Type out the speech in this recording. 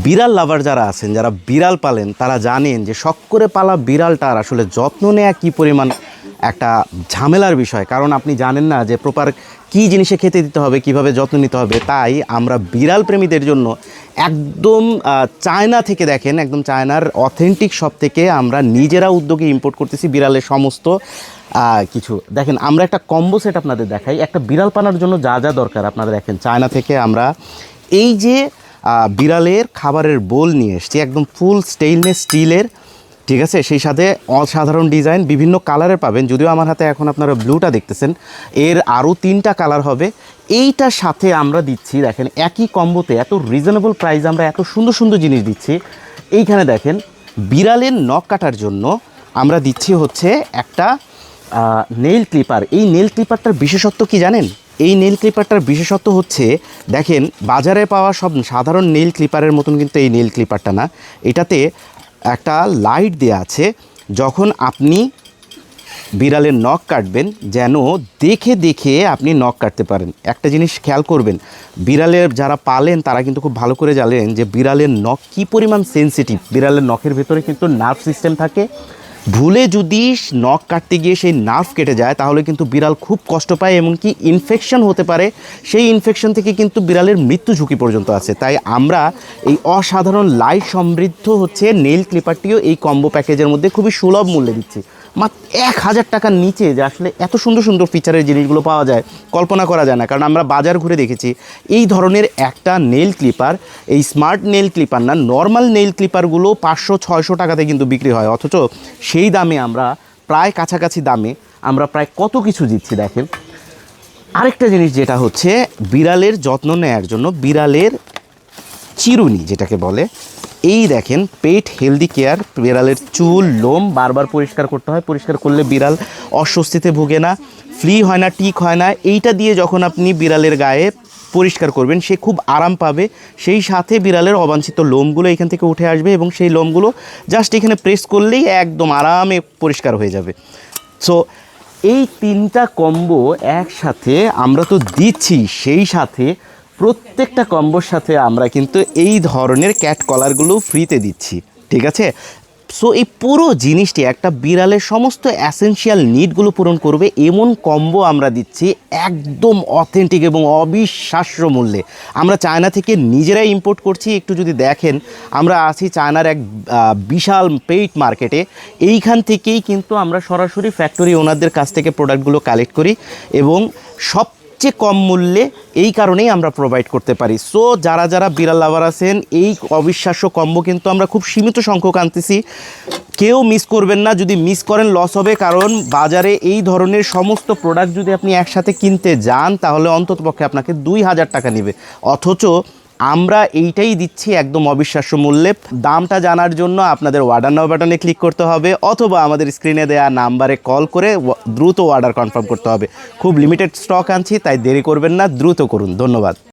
বিড়াল লাভার যারা আছেন, যারা বিড়াল পালেন, তারা জানেন যে শখ করে পালা বিড়ালটার আসলে যত্ন নেওয়া কী পরিমাণ একটা ঝামেলার বিষয়। কারণ আপনি জানেন না যে প্রপার কী জিনিসে খেতে দিতে হবে, কিভাবে যত্ন নিতে হবে। তাই আমরা বিড়াল প্রেমীদের জন্য একদম চায়না থেকে, দেখেন একদম চায়নার অথেন্টিক শপ থেকে আমরা নিজেরা উদ্যোগে ইম্পোর্ট করতেছি বিড়ালের সমস্ত কিছু। দেখেন আমরা একটা কম্বো সেট আপনাদের দেখাই, একটা বিড়াল পানার জন্য যা যা দরকার। আপনারা দেখেন চায়না থেকে আমরা এই যে বিড়ালের খাবারের বোল নিয়ে এসছি, একদম ফুল স্টেইনলেস স্টিলের, ঠিক আছে। সেই সাথে অসাধারণ ডিজাইন, বিভিন্ন কালারের পাবেন। যদিও আমার হাতে এখন আপনারা ব্লুটা দেখতেছেন, এর আরও 3টা কালার হবে। এইটার সাথে আমরা দিচ্ছি, দেখেন একই কম্বোতে এত রিজনেবল প্রাইস আমরা এত সুন্দর সুন্দর জিনিস দিচ্ছি। এইখানে দেখেন বিড়ালের নখ কাটার জন্য আমরা দিচ্ছি হচ্ছে একটা নেইল ক্লিপার। এই নেইল ক্লিপারটার বিশেষত্ব কি জানেন? এই নেইল ক্লিপারটার বিশেষত্ব হচ্ছে, দেখেন বাজারে পাওয়া সব সাধারণ নেইল ক্লিপারের মতন কিন্তু এই নেইল ক্লিপারটা না। এটাতে একটা লাইট দেয়া আছে, যখন আপনি বিড়ালের নখ কাটবেন যেন দেখে দেখে আপনি নখ কাটতে পারেন। একটা জিনিস খেয়াল করবেন, বিড়ালের যারা পালেন তারা কিন্তু খুব ভালো করে জানেন যে বিড়ালের নখ কী পরিমাণ সেনসিটিভ। বিড়ালের নখের ভেতরে কিন্তু নার্ভ সিস্টেম থাকে। ভুলে যদি নখ কাটতে গিয়ে সেই নার্ভ কেটে যায় তাহলে কিন্তু বিড়াল খুব কষ্ট পায়, এমনকি ইনফেকশন হতে পারে। সেই ইনফেকশন থেকে কিন্তু বিড়ালের মৃত্যু ঝুঁকি পর্যন্ত আছে। তাই আমরা এই অসাধারণ লাইট সমৃদ্ধ হচ্ছে নেইল ক্লিপারটিও এই কম্বো প্যাকেজের মধ্যে খুবই সুলভ মূল্যে দিচ্ছি। মাত্র 1000 টাকার নিচে যে আসলে এত সুন্দর সুন্দর ফিচারের জিনিসগুলো পাওয়া যায় কল্পনা করা যায় না। কারণ আমরা বাজার ঘুরে দেখেছি এই ধরনের একটা নেইল ক্লিপার, এই স্মার্ট নেইল ক্লিপার না, নর্মাল নেইল ক্লিপারগুলো 500-600 টাকাতে কিন্তু বিক্রি হয়। অথচ সেই দামে আমরা প্রায় কাছাকাছি দামে আমরা প্রায় কত কিছু দিচ্ছি। দেখেন আরেকটা জিনিস যেটা হচ্ছে বিড়ালের যত্ন নেওয়ার জন্য বিড়ালের চিরুনি যেটাকে বলে, এই দেখেন পেট হেলদি কেয়ার। বিড়ালের চুল লোম বারবার পরিষ্কার করতে হয়, পরিষ্কার করলে বিড়াল অস্বস্তিতে ভুগে না, ফ্লি হয় না, টিক হয় না। এইটা দিয়ে যখন আপনি বিড়ালের গায়ে পরিষ্কার করবেন সে খুব আরাম পাবে। সেই সাথে বিড়ালের অবাঞ্ছিত লোমগুলো এখান থেকে উঠে আসবে এবং সেই লোমগুলো জাস্ট এখানে প্রেস করলেই একদম আরামে পরিষ্কার হয়ে যাবে। সো এই 3টা কম্বো একসাথে আমরা তো দিচ্ছি, সেই সাথে প্রত্যেকটা কম্বোর সাথে আমরা কিন্তু এই ধরনের ক্যাট কলারগুলো ফ্রিতে দিচ্ছি, ঠিক আছে। সো এই পুরো জিনিসটি একটা বিড়ালের সমস্ত অ্যাসেনশিয়াল নিডগুলো পূরণ করবে এমন কম্বো আমরা দিচ্ছি একদম অথেন্টিক এবং অবিশ্বাস্য মূল্যে। আমরা চায়না থেকে নিজেরাই ইম্পোর্ট করছি। একটু যদি দেখেন আমরা আছি চায়নার এক বিশাল পেইড মার্কেটে। এইখান থেকেই কিন্তু আমরা সরাসরি ফ্যাক্টরি ওনারদের কাছ থেকে প্রোডাক্টগুলো কালেক্ট করি এবং সবচেয়ে কম মূল্যে এই কারণেই আমরা প্রোভাইড করতে পারি। সো যারা যারা বিড়াল লাভার আছেন, এই অবিশ্বাস্য কম্বো কিন্তু আমরা খুব সীমিত সংখ্যক আনতেছি, কেউ মিস করবেন না। যদি মিস করেন লস হবে, কারণ বাজারে এই ধরনের সমস্ত প্রোডাক্ট যদি আপনি একসাথে কিনতে যান তাহলে অন্ততপক্ষে আপনাকে 2000 টাকা নেবে। অথচ আমরা এইটাই দিচ্ছি একদম অবিশ্বাস্য মূল্যে। দামটা জানার জন্য আপনাদের অর্ডার নাও বাটনে ক্লিক করতে হবে অথবা আমাদের স্ক্রিনে দেওয়া নাম্বারে কল করে দ্রুত অর্ডার কনফার্ম করতে হবে। খুব লিমিটেড স্টক আনছি, তাই দেরি করবেন না, দ্রুত করুন। ধন্যবাদ।